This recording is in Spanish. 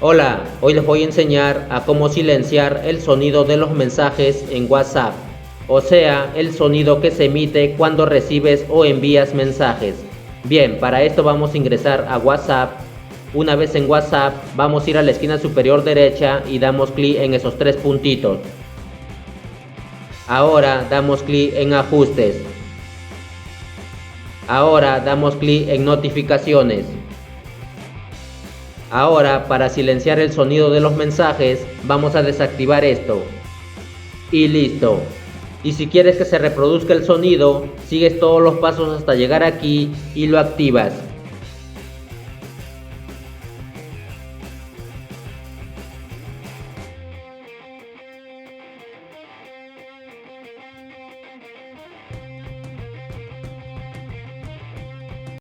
Hola, hoy les voy a enseñar a cómo silenciar el sonido de los mensajes en WhatsApp, o sea, el sonido que se emite cuando recibes o envías mensajes. Bien, para esto vamos a ingresar a WhatsApp. Una vez en WhatsApp, vamos a ir a la esquina superior derecha y damos clic en esos tres puntitos. Ahora damos clic en Ajustes. Ahora damos clic en Notificaciones. Ahora, para silenciar el sonido de los mensajes, vamos a desactivar esto. Y listo. Y si quieres que se reproduzca el sonido, sigues todos los pasos hasta llegar aquí y lo activas.